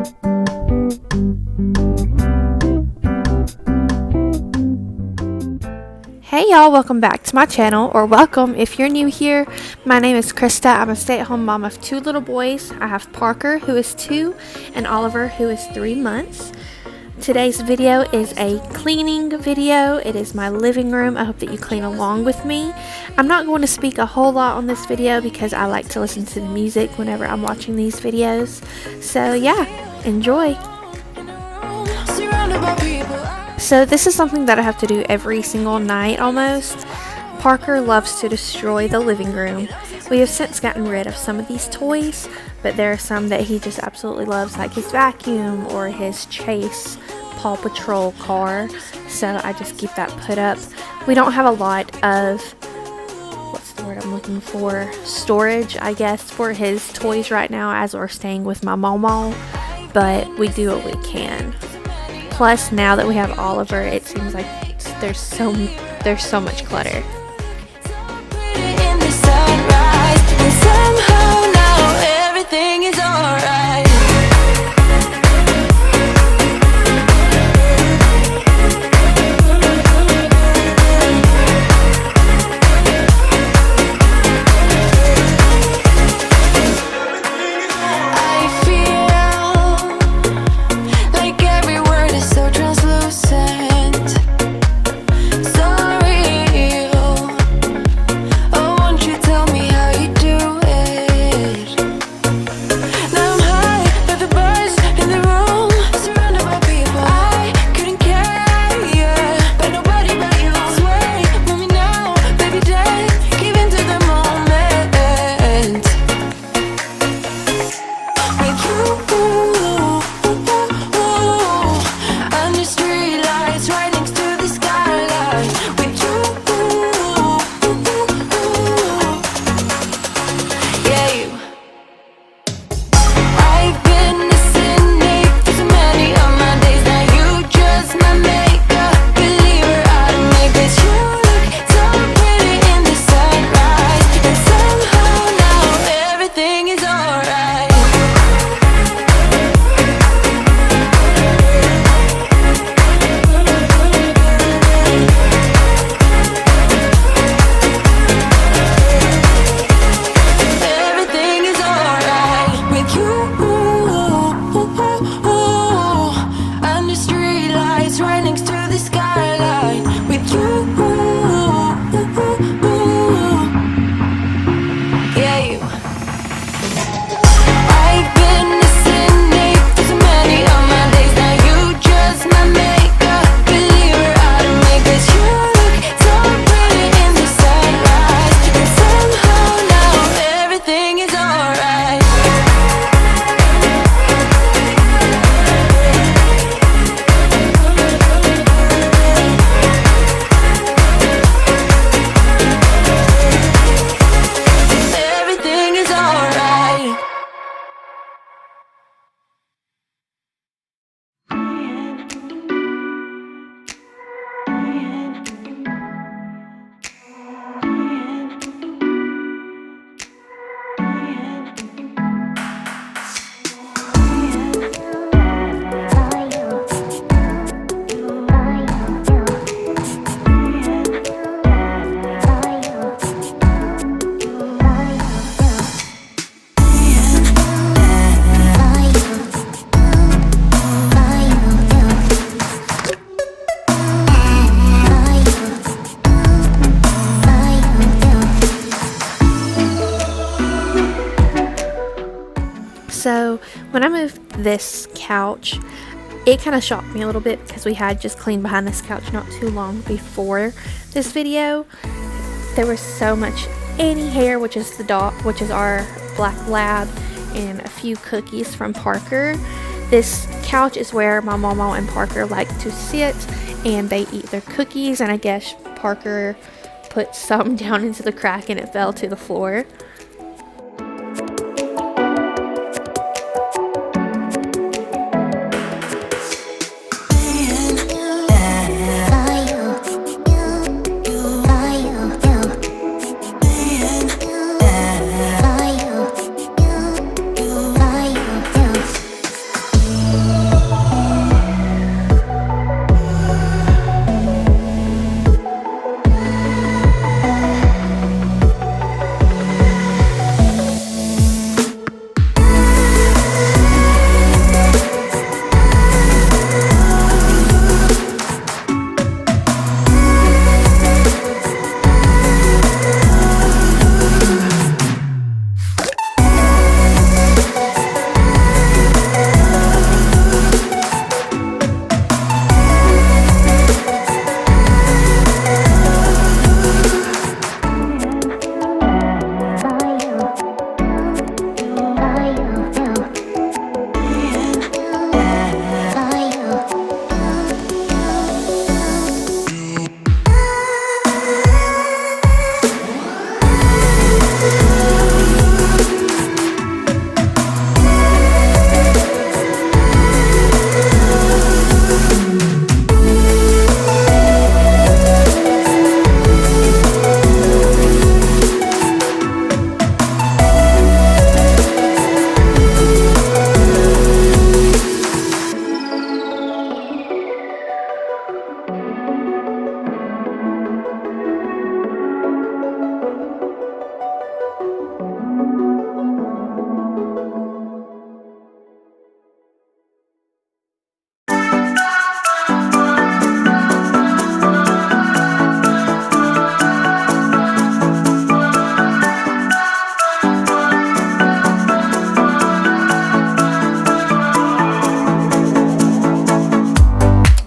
Hey y'all, welcome back to my channel, or welcome if you're new here. My name is Krista. I'm a stay-at-home mom of 2 little boys. I have Parker, who is 2, and Oliver, who is 3 months. Today's video is a cleaning video. It is my living room. I hope that you clean along with me. I'm not going to speak a whole lot on this video because I like to listen to the music whenever I'm watching these videos. So yeah, enjoy. So this is something that I have to do every single night almost. Parker loves to destroy the living room. We have since gotten rid of some of these toys, but there are some that he just absolutely loves, like his vacuum or his Chase Paw Patrol car. So I just keep that put up. We don't have a lot of, what's the word I'm looking for, storage, I guess, for his toys right now as we're staying with my mama, but we do what we can. Plus, now that we have Oliver, it seems like there's so much clutter. So when I moved this couch, it kind of shocked me a little bit because we had just cleaned behind this couch not too long before this video. There was so much Annie hair, which is our black lab, and a few cookies from Parker. This couch is where my mama and Parker like to sit, and they eat their cookies, and I guess Parker put some down into the crack and it fell to the floor.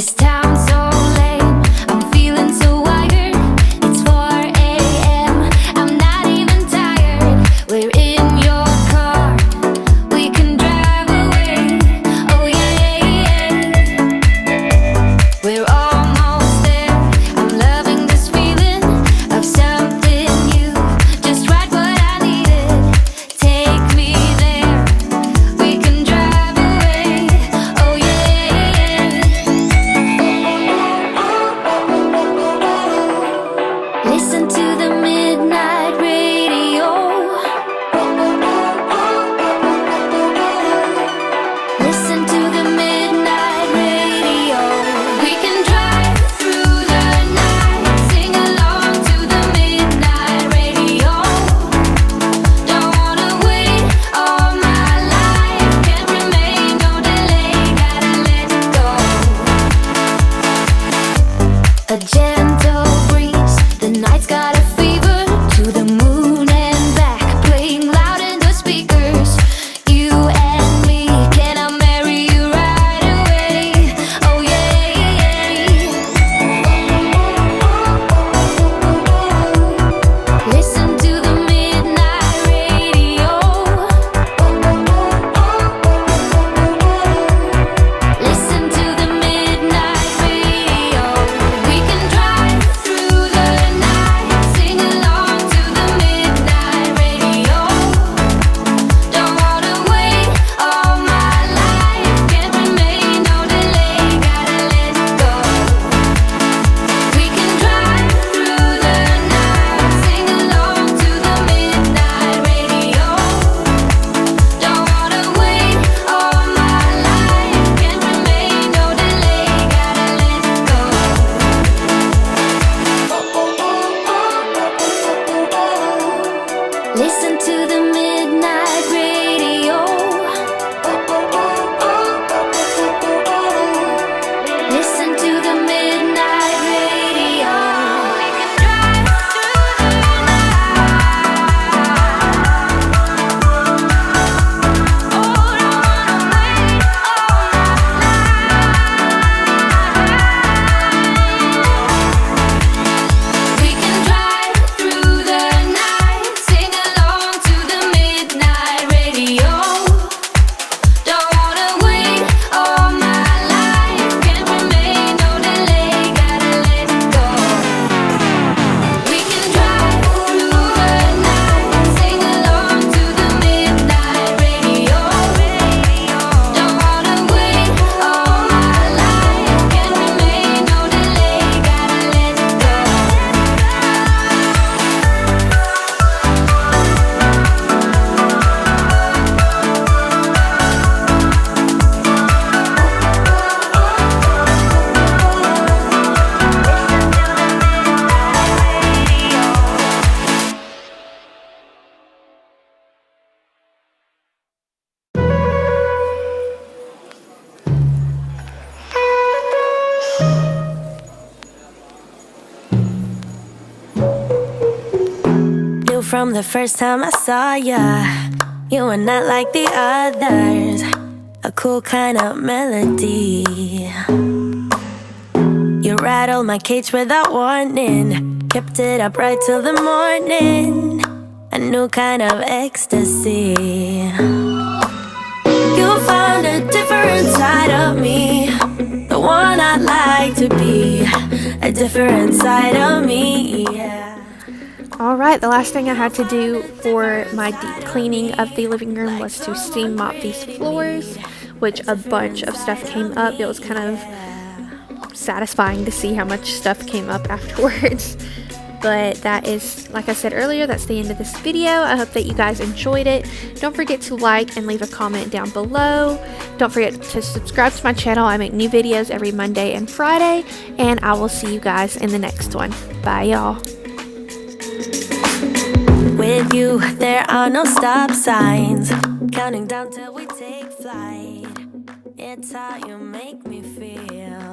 This town's so lame, I'm feeling so wired. It's 4 a.m., I'm not even tired. We're in your car, we can drive away. Oh yeah, we're almost there. I'm loving this feeling of something new, just right what I needed. Take me there, we can drive away. Oh yeah. Listen to the midnight radio. Listen to the midnight radio. We can drive through the night, sing along to the midnight radio. Don't wanna wait all my life, can't remain, no delay, gotta let go. A gentle breeze, the night's got a fever. To the moon and back, playing loud in the speakers. You and me, can I marry you right away? Oh yeah. Listen to the midnight radio. Listen to the midnight radio. We can drive through the night, sing along to the midnight radio. Don't wanna wait all my life, can't remain, no delay, gotta let go. We can drive through the night, sing along to the midnight radio. Don't wanna wait all my life, can't remain, no delay, gotta let go. Listen to the midnight radio. Listen to the midnight radio. We can drive through the night. Oh, don't wanna wait all we can drive through the night, sing along to the midnight radio. Don't wanna wait all my life, can't remain, no delay, gotta let go. We can drive through the night, sing along to the midnight radio. Don't wanna wait all my life, can't remain, no delay, gotta let go. Knew from the first time I saw ya, you were not like the others. A cool kind of melody. You rattled my cage without warning, kept it up right till the morning. A new kind of ecstasy. You found a different side of me, the one I'd like to be, a different side of me, yeah. Alright, the last thing I had to do for my deep cleaning of the living room was to steam mop these floors, which a bunch of stuff came up. It was kind of satisfying to see how much stuff came up afterwards. But that is, like I said earlier, that's the end of this video. I hope that you guys enjoyed it. Don't forget to like and leave a comment down below. Don't forget to subscribe to my channel. I make new videos every Monday and Friday, and I will see you guys in the next one. Bye, y'all. With you, there are no stop signs, counting down till we take flight. It's how you make me feel.